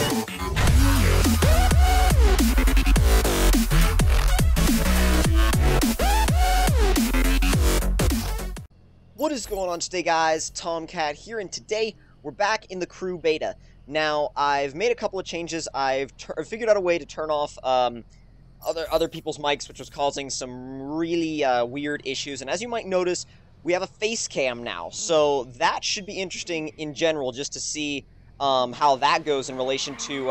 What is going on today, guys? Tomcat here, and today we're back in the crew beta. Now, I've made a couple of changes. I've figured out a way to turn off other people's mics, which was causing some really weird issues. And as you might notice, we have a Facecam now, so that should be interesting in general, just to see how that goes in relation to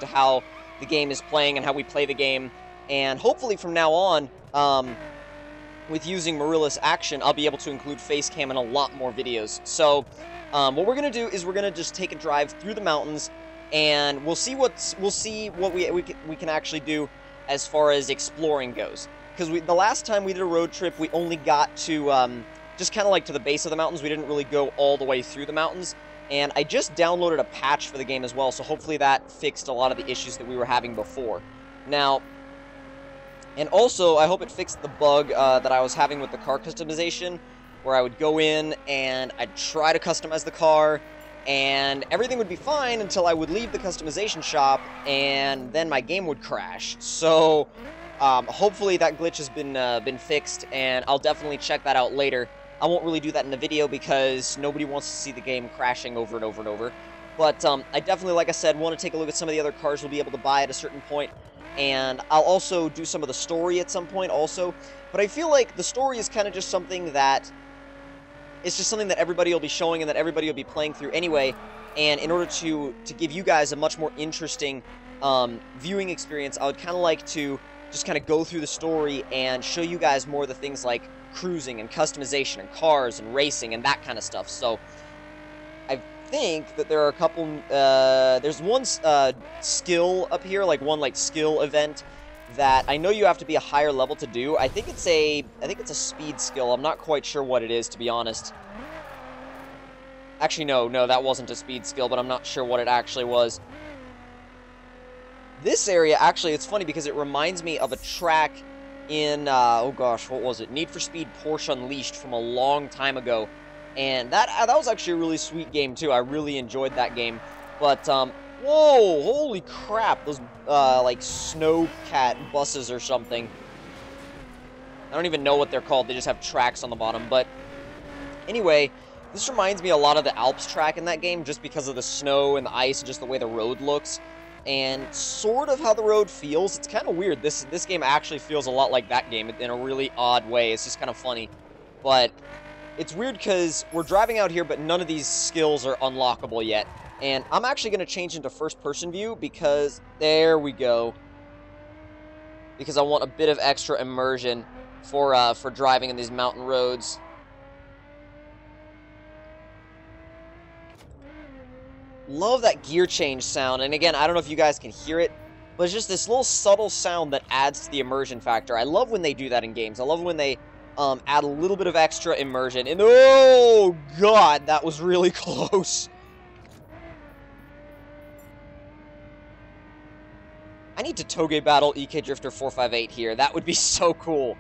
how the game is playing and how we play the game. And hopefully, from now on, with using Marilla's action, I'll be able to include Facecam in a lot more videos. So, what we're gonna do is we're gonna just take a drive through the mountains, and we'll see what we can actually do as far as exploring goes. Because the last time we did a road trip, we only got to just kind of like to the base of the mountains. We didn't really go all the way through the mountains. And I just downloaded a patch for the game as well, so hopefully that fixed a lot of the issues that we were having before. Now. And also, I hope it fixed the bug that I was having with the car customization, where I would go in and I'd try to customize the car, and everything would be fine until I would leave the customization shop, and then my game would crash. So, hopefully that glitch has been fixed, and I'll definitely check that out later. I won't really do that in the video because nobody wants to see the game crashing over and over and over. But I definitely, like I said, want to take a look at some of the other cars we'll be able to buy at a certain point. And I'll also do some of the story at some point also. But I feel like the story is kind of just something that... It's just something that everybody will be showing and that everybody will be playing through anyway. And in order to give you guys a much more interesting viewing experience, I would kind of like to just kind of go through the story and show you guys more of the things like cruising and customization and cars and racing and that kind of stuff. So I think that there are a couple, there's one skill up here, like one like skill event that I know you have to be a higher level to do. I think it's a speed skill. I'm not quite sure what it is, to be honest. Actually, no, that wasn't a speed skill, but I'm not sure what it actually was. This area, actually, it's funny because it reminds me of a track in, oh gosh, what was it? Need for Speed Porsche Unleashed from a long time ago. And that was actually a really sweet game, too. I really enjoyed that game. But, whoa, holy crap. Those, like, snowcat buses or something. I don't even know what they're called. They just have tracks on the bottom. But, anyway, this reminds me a lot of the Alps track in that game, just because of the snow and the ice and just the way the road looks. And sort of how the road feels. It's kind of weird. This game actually feels a lot like that game in a really odd way. It's just kind of funny. But... it's weird because we're driving out here, but none of these skills are unlockable yet. And I'm actually going to change into first-person view because... there we go. Because I want a bit of extra immersion for driving in these mountain roads. Love that gear change sound. And again, I don't know if you guys can hear it, but it's just this little subtle sound that adds to the immersion factor. I love when they do that in games. I love when they... add a little bit of extra immersion. And oh god, that was really close. I need to Toge battle EK Drifter 458 here. That would be so cool.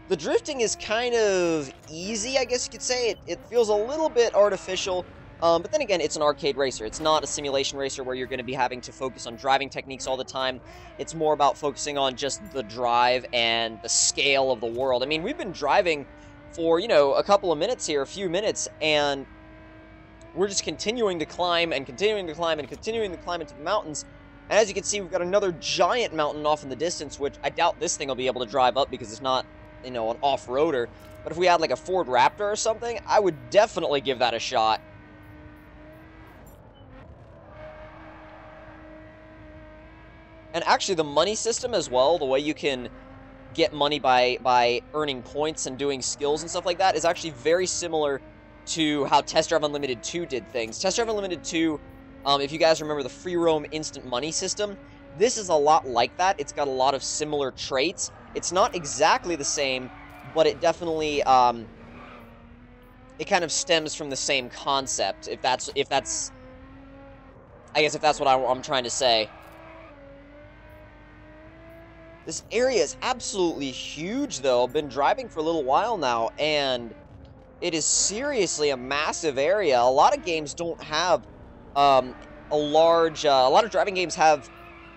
The drifting is kind of easy, I guess you could say. It feels a little bit artificial. But then again, it's an arcade racer. It's not a simulation racer where you're going to be having to focus on driving techniques all the time. It's more about focusing on just the drive and the scale of the world. I mean, we've been driving for, you know, a couple of minutes here, a few minutes, and we're just continuing to climb and continuing to climb and continuing to climb into the mountains. And as you can see, we've got another giant mountain off in the distance, which I doubt this thing will be able to drive up because it's not, you know, an off-roader. But if we had like a Ford Raptor or something, I would definitely give that a shot. And actually, the money system as well, the way you can get money by earning points and doing skills and stuff like that, is actually very similar to how Test Drive Unlimited 2 did things. Test Drive Unlimited 2, if you guys remember the free roam instant money system, this is a lot like that. It's got a lot of similar traits. It's not exactly the same, but it definitely, it kind of stems from the same concept, if that's, I guess if that's what I'm trying to say. This area is absolutely huge, though. I've been driving for a little while now, and It is seriously a massive area. A lot of games don't have a lot of driving games have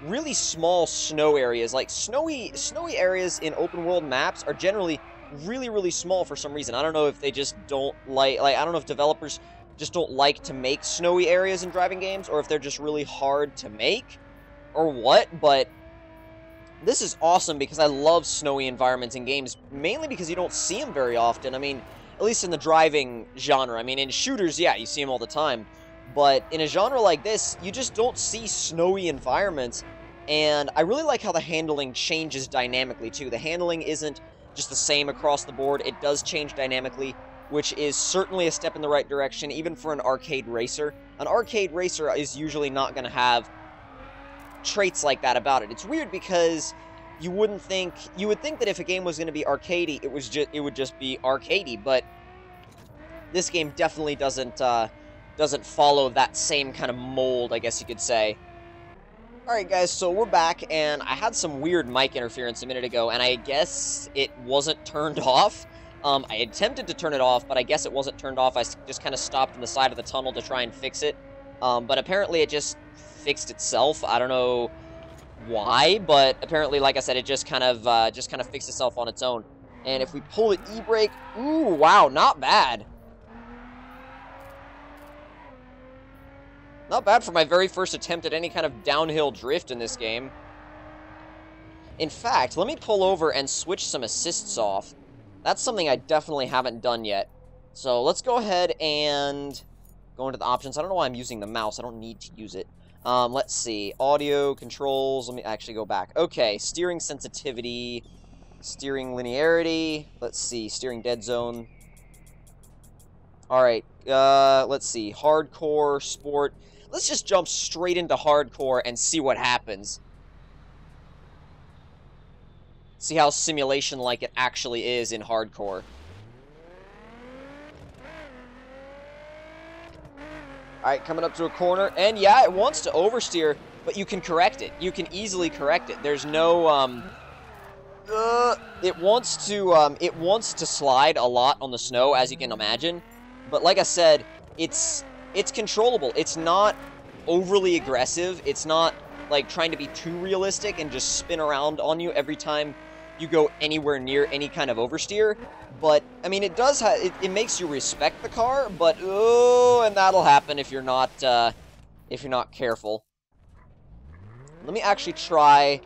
really small snow areas. Like snowy areas in open world maps are generally really small for some reason. I don't know if they just don't like I don't know if developers just don't like to make snowy areas in driving games, or if they're just really hard to make, or what, but this is awesome because I love snowy environments in games, mainly because you don't see them very often. I mean, at least in the driving genre. I mean, in shooters, yeah, you see them all the time, but in a genre like this, you just don't see snowy environments, and I really like how the handling changes dynamically, too. The handling isn't just the same across the board. It does change dynamically, which is certainly a step in the right direction, even for an arcade racer. An arcade racer is usually not going to have traits like that about it. It's weird because you would think that if a game was going to be arcadey, it would just be arcadey, but this game definitely doesn't follow that same kind of mold, I guess you could say. Alright guys, so we're back, and I had some weird mic interference a minute ago, and I guess it wasn't turned off. I attempted to turn it off, but I guess it wasn't turned off. I just kind of stopped in the side of the tunnel to try and fix it. But apparently it just fixed itself. I don't know why, but apparently, like I said, it just kind of fixed itself on its own. And if we pull the e-brake, ooh, wow, not bad. Not bad for my very first attempt at any kind of downhill drift in this game. In fact, let me pull over and switch some assists off. That's something I definitely haven't done yet. So let's go ahead and go into the options. I don't know why I'm using the mouse. I don't need to use it. Let's see. Audio, controls. Let me actually go back. Okay, steering sensitivity, steering linearity. Let's see. Steering dead zone. Alright, let's see. Hardcore, sport. Let's just jump straight into hardcore and see what happens. See how simulation-like it actually is in hardcore. Alright, coming up to a corner, and yeah, it wants to oversteer, but you can correct it. You can easily correct it. There's no, it wants to slide a lot on the snow, as you can imagine, but like I said, it's controllable. It's not overly aggressive. It's not, like, trying to be too realistic and just spin around on you every time you go anywhere near any kind of oversteer. But, I mean, it does it makes you respect the car, but, oh, and that'll happen if you're not careful. Let me actually try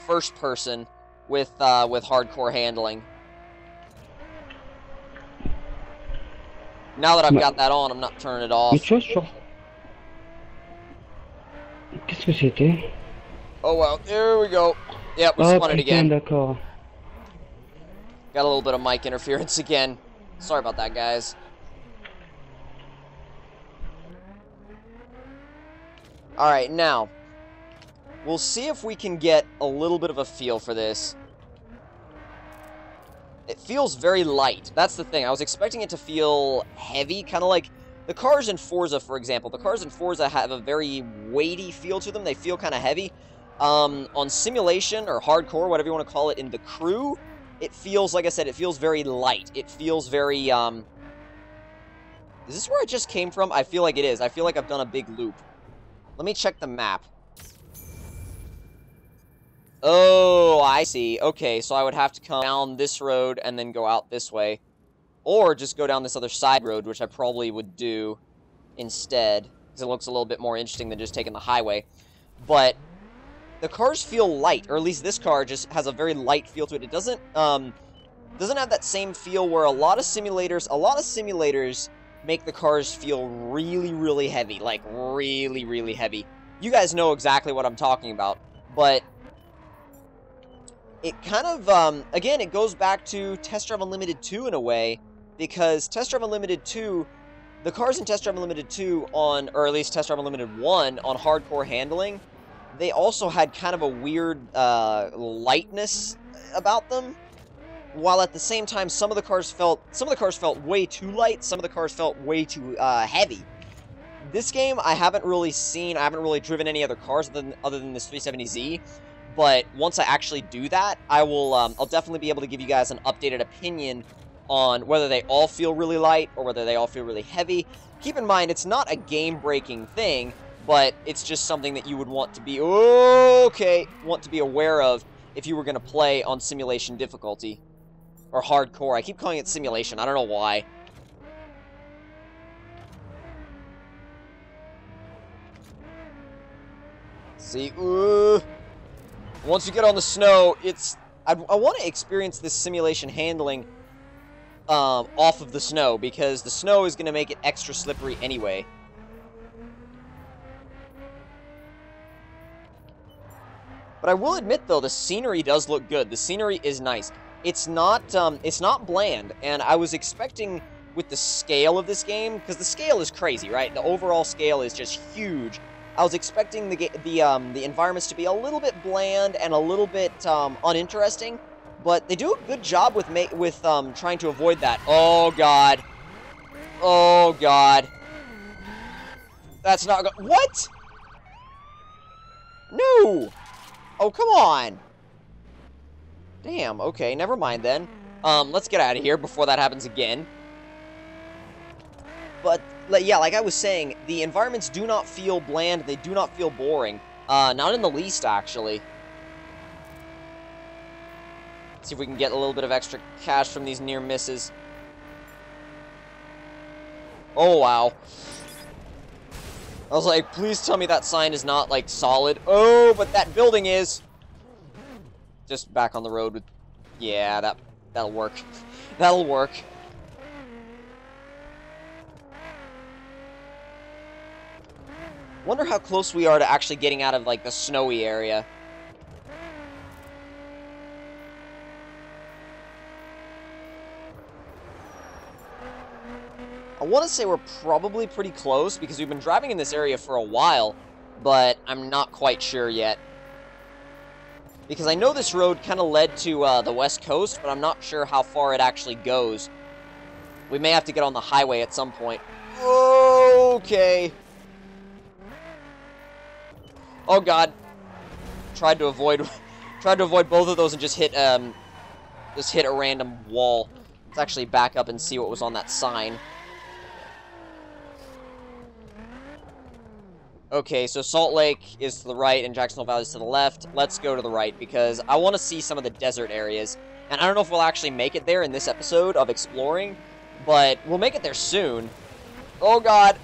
first person with hardcore handling. Now that I've got that on, I'm not turning it off. Qu'est-ce que c'était? Oh well, there we go. Yep, we spun it again. D'accord. Got a little bit of mic interference again. Sorry about that, guys. Alright, now, we'll see if we can get a little bit of a feel for this. It feels very light. That's the thing. I was expecting it to feel heavy, kind of like the cars in Forza, for example. The cars in Forza have a very weighty feel to them. They feel kind of heavy. On simulation, or hardcore, whatever you want to call it, in the crew, it feels, like I said, it feels very light. It feels very, Is this where I just came from? I feel like it is. I feel like I've done a big loop. Let me check the map. Oh, I see. Okay, so I would have to come down this road and then go out this way. Or just go down this other side road, which I probably would do instead, because it looks a little bit more interesting than just taking the highway. But the cars feel light, or at least this car just has a very light feel to it. It doesn't have that same feel where a lot of simulators make the cars feel really heavy, like really heavy. You guys know exactly what I'm talking about, but it kind of, again, it goes back to Test Drive Unlimited 2 in a way, because Test Drive Unlimited 2, the cars in Test Drive Unlimited 2 or at least Test Drive Unlimited 1 on hardcore handling, they also had kind of a weird lightness about them, while at the same time some of the cars felt way too light, some of the cars felt way too heavy. This game I haven't really driven any other cars other than this 370Z, but once I actually do that, I'll definitely be able to give you guys an updated opinion on whether they all feel really light or whether they all feel really heavy. Keep in mind, it's not a game-breaking thing, but it's just something that you would want to be, want to be aware of if you were going to play on simulation difficulty. Or hardcore. I keep calling it simulation. I don't know why. See, once you get on the snow, it's... I want to experience this simulation handling off of the snow, because the snow is going to make it extra slippery anyway. But I will admit, though, the scenery does look good. The scenery is nice. It's not bland, and I was expecting, with the scale of this game, because the scale is crazy, right? The overall scale is just huge. I was expecting the environments to be a little bit bland and a little bit uninteresting, but they do a good job with trying to avoid that. Oh god, oh god, that's not good. What? No! Oh, come on! Damn. Okay, never mind then. Let's get out of here before that happens again. But, yeah, like I was saying, the environments do not feel bland, they do not feel boring. Not in the least, actually. Let's see if we can get a little bit of extra cash from these near misses. Oh, wow. I was like, please tell me that sign is not, like, solid. Oh, but that building is. Just back on the road with... Yeah, that'll work. That'll work. Wonder how close we are to actually getting out of, like, the snowy area. I want to say we're probably pretty close, because we've been driving in this area for a while, but I'm not quite sure yet. Because I know this road kind of led to the west coast, but I'm not sure how far it actually goes. We may have to get on the highway at some point. Okay. Oh god. Tried to avoid both of those and just hit a random wall. Let's actually back up and see what was on that sign. Okay, so Salt Lake is to the right and Jacksonville Valley is to the left. Let's go to the right because I want to see some of the desert areas. And I don't know if we'll actually make it there in this episode of exploring, but we'll make it there soon. Oh god.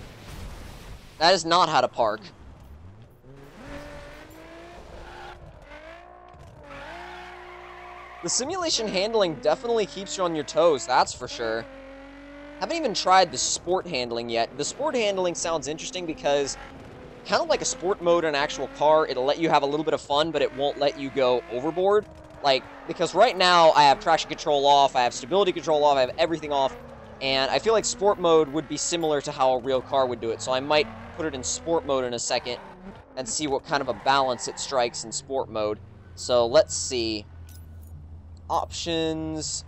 That is not how to park. The simulation handling definitely keeps you on your toes, that's for sure. Haven't even tried the sport handling yet. The sport handling sounds interesting because kind of like a sport mode in an actual car, it'll let you have a little bit of fun, but it won't let you go overboard. Like, because right now I have traction control off, I have stability control off, I have everything off, and I feel like sport mode would be similar to how a real car would do it. So I might put it in sport mode in a second and see what kind of a balance it strikes in sport mode. So let's see. Options,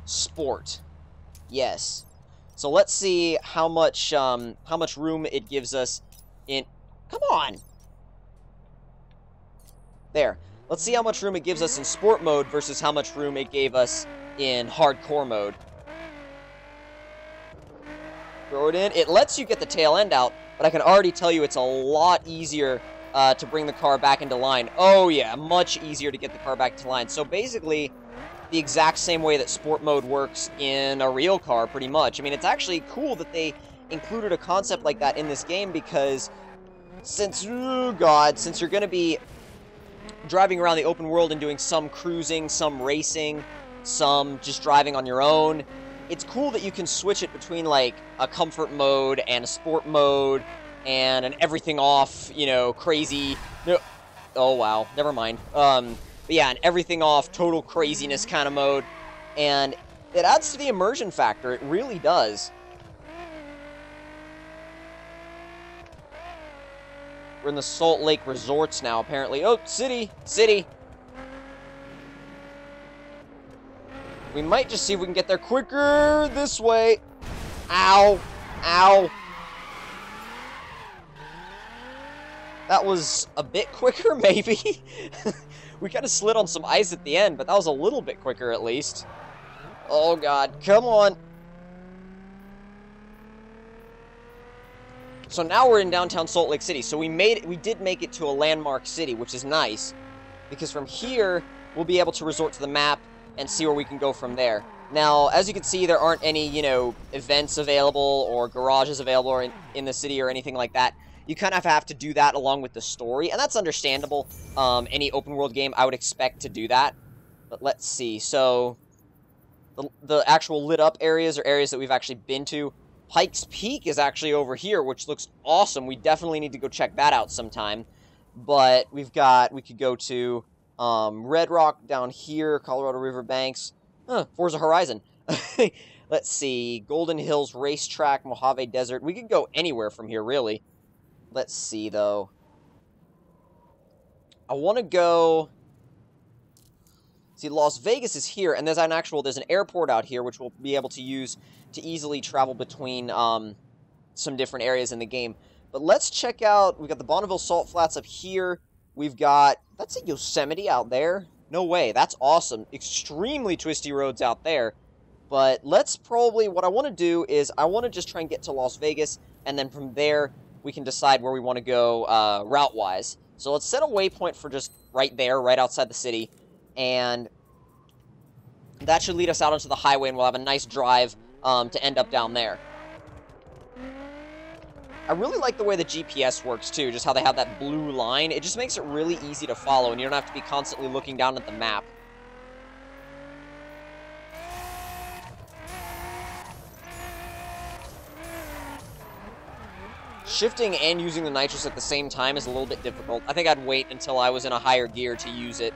sport. Yes. So let's see how much room it gives us in. Come on. There. Let's see how much room it gives us in sport mode versus how much room it gave us in hardcore mode. Throw it in. It lets you get the tail end out, but I can already tell you it's a lot easier to bring the car back into line. Oh yeah, much easier to get the car back into line. So basically, the exact same way that sport mode works in a real car, pretty much. I mean, it's actually cool that they included a concept like that in this game because since you're going to be driving around the open world and doing some cruising, some racing, some just driving on your own, it's cool that you can switch it between, like, a comfort mode and a sport mode and an everything off, you know, crazy... No, oh, wow. Never mind. But yeah, an everything off, total craziness kind of mode. And it adds to the immersion factor. It really does. We're in the Salt Lake Resorts now, apparently. Oh, city! City! We might just see if we can get there quicker this way. Ow! Ow! That was a bit quicker, maybe? We kind of slid on some ice at the end, but that was a little bit quicker at least. Oh, God. Come on. So now we're in downtown Salt Lake City. So we did make it to a landmark city, which is nice. Because from here, we'll be able to resort to the map and see where we can go from there. Now, as you can see, there aren't any, events available or garages available in the city or anything like that. You kind of have to do that along with the story, and that's understandable. Any open world game, I would expect to do that. But let's see. So, the actual lit up areas are areas that we've actually been to. Pikes Peak is actually over here, which looks awesome. We definitely need to go check that out sometime. But we could go to Red Rock down here, Colorado River Banks, Forza Horizon. Let's see, Golden Hills Racetrack, Mojave Desert. We could go anywhere from here, really. Let's see, though. I want to go... See, Las Vegas is here, and there's an airport out here, which we'll be able to use to easily travel between some different areas in the game. But let's check out, we've got the Bonneville Salt Flats up here. We've got, that's a Yosemite out there. No way, that's awesome. Extremely twisty roads out there. But let's probably, what I want to do is, I want to just try and get to Las Vegas, and then from there, we can decide where we want to go route-wise. So let's set a waypoint for just right there, right outside the city. And that should lead us out onto the highway, and we'll have a nice drive to end up down there. I really like the way the GPS works, too, just how they have that blue line. It just makes it really easy to follow, and you don't have to be constantly looking down at the map. Shifting and using the nitrous at the same time is a little bit difficult. I think I'd wait until I was in a higher gear to use it.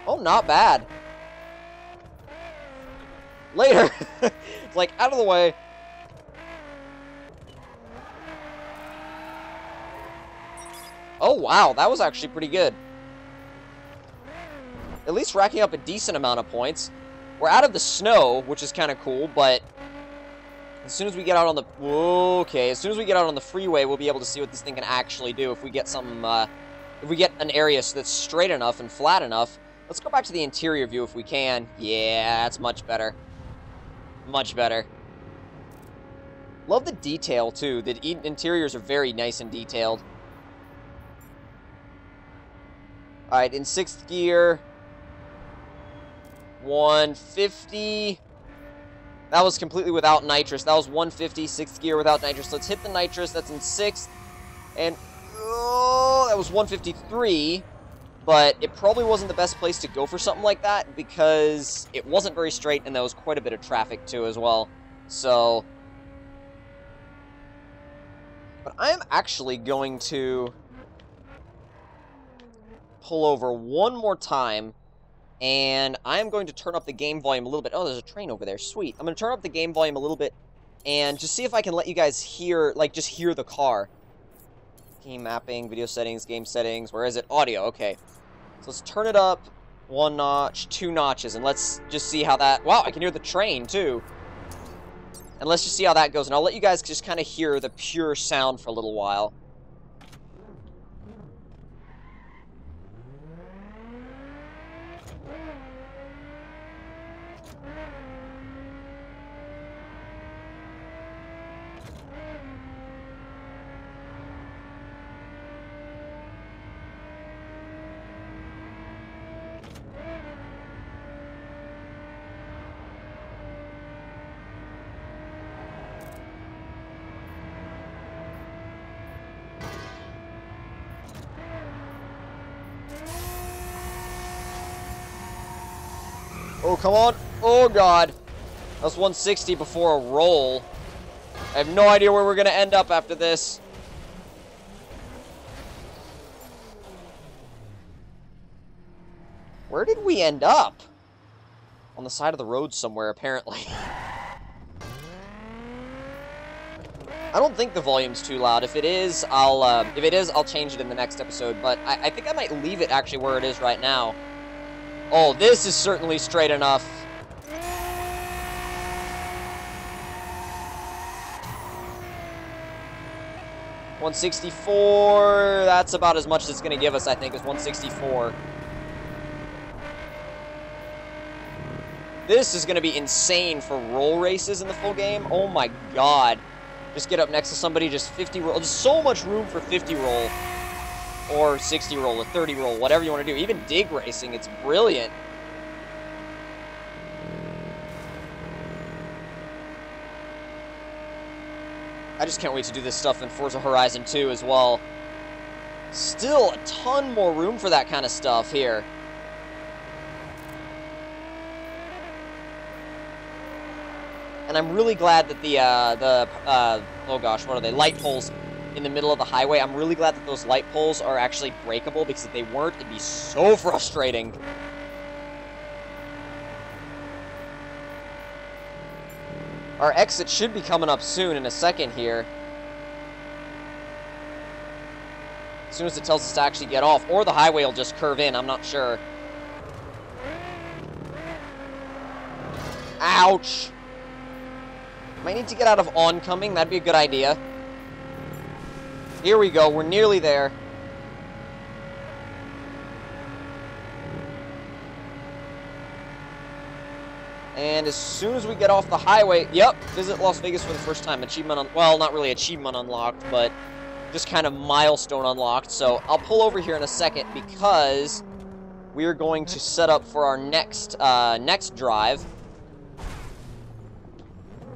Oh, not bad. Later. It's like, out of the way. Oh, wow. That was actually pretty good. At least racking up a decent amount of points. We're out of the snow, which is kind of cool, but as soon as we get out on the... Okay, as soon as we get out on the freeway, we'll be able to see what this thing can actually do if we get something... if we get an area that's straight enough and flat enough. Let's go back to the interior view if we can. Yeah, that's much better. Much better. Love the detail, too. The interiors are very nice and detailed. Alright, in 6th gear. 150. That was completely without nitrous. That was 150, 6th gear without nitrous. Let's hit the nitrous. That's in 6th. And, oh, that was 153. But it probably wasn't the best place to go for something like that because it wasn't very straight and there was quite a bit of traffic too as well. So, but I'm actually going to pull over one more time and I'm going to turn up the game volume a little bit. Oh, there's a train over there. Sweet. I'm going to turn up the game volume a little bit and just see if I can let you guys hear, like, just hear the car. Game mapping, video settings, game settings. Where is it? Audio. Okay. So let's turn it up 1 notch, 2 notches, and let's just see how that... Wow, I can hear the train, too. And let's just see how that goes, and I'll let you guys just kind of hear the pure sound for a little while. Oh, come on. Oh, God. That's 160 before a roll. I have no idea where we're going to end up after this. Where did we end up? On the side of the road somewhere, apparently. I don't think the volume's too loud. If it is, I'll change it in the next episode. But I think I might leave it actually where it is right now. Oh, this is certainly straight enough. $164. That's about as much as it's going to give us, I think, is 164. This is going to be insane for roll races in the full game. Oh my god. Just get up next to somebody, just 50 roll. There's so much room for 50 roll, or 60 roll, or 30 roll, whatever you want to do. Even dig racing, it's brilliant. I just can't wait to do this stuff in Forza Horizon 2 as well. Still a ton more room for that kind of stuff here. And I'm really glad that oh gosh, what are they? Light poles in the middle of the highway. I'm really glad that those light poles are actually breakable, because if they weren't, it'd be so frustrating. Our exit should be coming up soon in a second here. As soon as it tells us to actually get off, or the highway will just curve in, I'm not sure. Ouch! Might need to get out of oncoming, that'd be a good idea. Here we go, we're nearly there. And as soon as we get off the highway, yep, visit Las Vegas for the first time. Achievement, well, not really achievement unlocked, but just kind of milestone unlocked. So I'll pull over here in a second, because we are going to set up for our next drive.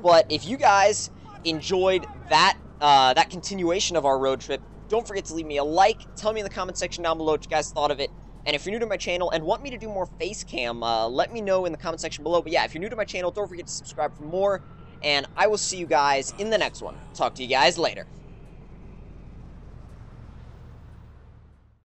But if you guys enjoyed that that continuation of our road trip, don't forget to leave me a like. Tell me in the comment section down below what you guys thought of it. And if you're new to my channel and want me to do more Facecam, let me know in the comment section below. But yeah, if you're new to my channel, don't forget to subscribe for more. And I will see you guys in the next one. Talk to you guys later.